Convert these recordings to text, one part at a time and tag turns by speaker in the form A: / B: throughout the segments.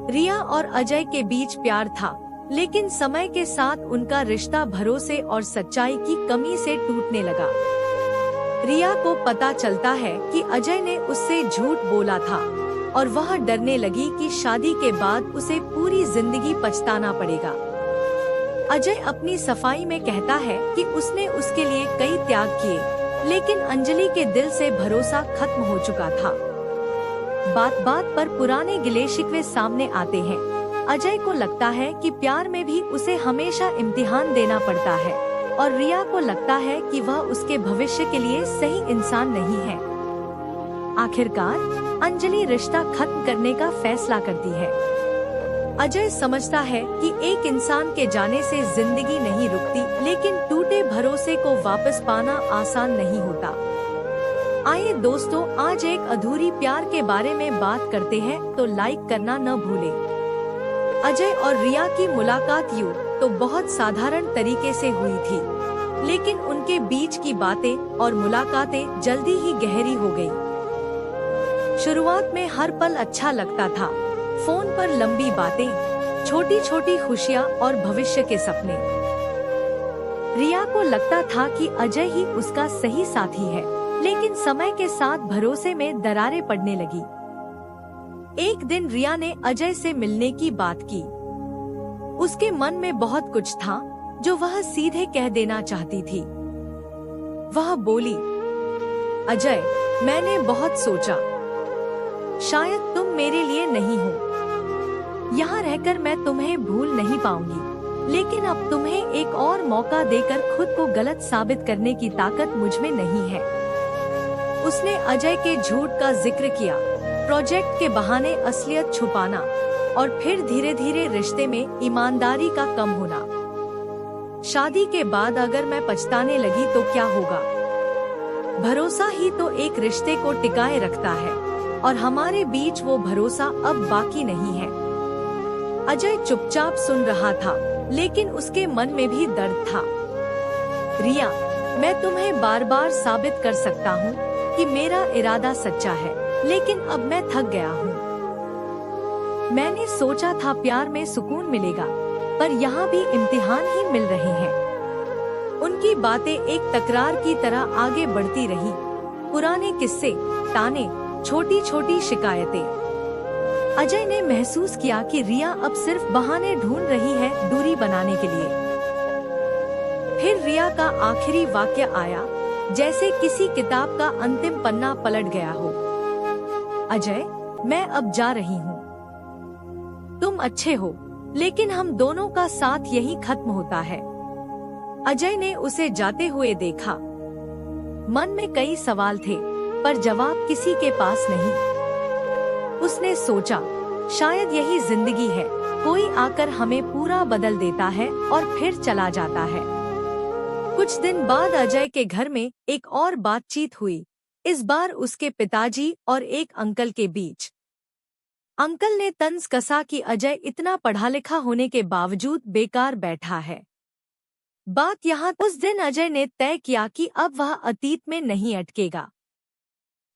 A: रिया और अजय के बीच प्यार था, लेकिन समय के साथ उनका रिश्ता भरोसे और सच्चाई की कमी से टूटने लगा। रिया को पता चलता है कि अजय ने उससे झूठ बोला था और वह डरने लगी कि शादी के बाद उसे पूरी जिंदगी पछताना पड़ेगा। अजय अपनी सफाई में कहता है कि उसने उसके लिए कई त्याग किए, लेकिन अंजलि के दिल से भरोसा खत्म हो चुका था। बात बात पर पुराने गिले शिकवे सामने आते हैं। अजय को लगता है कि प्यार में भी उसे हमेशा इम्तिहान देना पड़ता है और रिया को लगता है कि वह उसके भविष्य के लिए सही इंसान नहीं है। आखिरकार अंजलि रिश्ता खत्म करने का फैसला करती है। अजय समझता है कि एक इंसान के जाने से जिंदगी नहीं रुकती, लेकिन टूटे भरोसे को वापस पाना आसान नहीं होता। आइए दोस्तों, आज एक अधूरी प्यार के बारे में बात करते हैं, तो लाइक करना न भूलें। अजय और रिया की मुलाकात यूं तो बहुत साधारण तरीके से हुई थी, लेकिन उनके बीच की बातें और मुलाकातें जल्दी ही गहरी हो गई। शुरुआत में हर पल अच्छा लगता था, फोन पर लंबी बातें, छोटी छोटी खुशियाँ और भविष्य के सपने। रिया को लगता था कि अजय ही उसका सही साथी है, लेकिन समय के साथ भरोसे में दरारें पड़ने लगी। एक दिन रिया ने अजय से मिलने की बात की। उसके मन में बहुत कुछ था जो वह सीधे कह देना चाहती थी। वह बोली, अजय, मैंने बहुत सोचा, शायद तुम मेरे लिए नहीं हो। यहाँ रहकर मैं तुम्हें भूल नहीं पाऊंगी, लेकिन अब तुम्हें एक और मौका देकर खुद को गलत साबित करने की ताकत मुझ में नहीं है। उसने अजय के झूठ का जिक्र किया, प्रोजेक्ट के बहाने असलियत छुपाना और फिर धीरे धीरे रिश्ते में ईमानदारी का कम होना। शादी के बाद अगर मैं पछताने लगी तो क्या होगा? भरोसा ही तो एक रिश्ते को टिकाए रखता है और हमारे बीच वो भरोसा अब बाकी नहीं है। अजय चुपचाप सुन रहा था, लेकिन उसके मन में भी दर्द था। रिया, मैं तुम्हें बार बार साबित कर सकता हूँ कि मेरा इरादा सच्चा है, लेकिन अब मैं थक गया हूँ। मैंने सोचा था प्यार में सुकून मिलेगा, पर यहाँ भी इम्तिहान ही मिल रहे हैं। उनकी बातें एक तकरार की तरह आगे बढ़ती रही। पुराने किस्से, ताने, छोटी छोटी शिकायतें। अजय ने महसूस किया कि रिया अब सिर्फ बहाने ढूंढ रही है दूरी बनाने के लिए। फिर रिया का आखिरी वाक्य आया, जैसे किसी किताब का अंतिम पन्ना पलट गया हो। अजय, मैं अब जा रही हूँ। तुम अच्छे हो, लेकिन हम दोनों का साथ यही खत्म होता है। अजय ने उसे जाते हुए देखा। मन में कई सवाल थे, पर जवाब किसी के पास नहीं। उसने सोचा, शायद यही जिंदगी है, कोई आकर हमें पूरा बदल देता है और फिर चला जाता है। कुछ दिन बाद अजय के घर में एक और बातचीत हुई, इस बार उसके पिताजी और एक अंकल के बीच। अंकल ने तंज कसा कि अजय इतना पढ़ा लिखा होने के बावजूद बेकार बैठा है। बात यहाँ, उस दिन अजय ने तय किया कि अब वह अतीत में नहीं अटकेगा।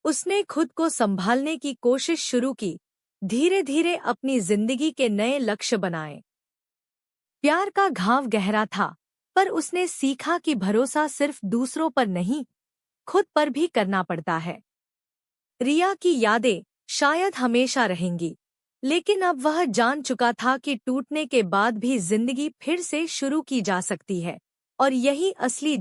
A: उसने खुद को संभालने की कोशिश शुरू की, धीरे धीरे अपनी जिंदगी के नए लक्ष्य बनाए। प्यार का घाव गहरा था, पर उसने सीखा कि भरोसा सिर्फ दूसरों पर नहीं, खुद पर भी करना पड़ता है। रिया की यादें शायद हमेशा रहेंगी, लेकिन अब वह जान चुका था कि टूटने के बाद भी जिंदगी फिर से शुरू की जा सकती है, और यही असली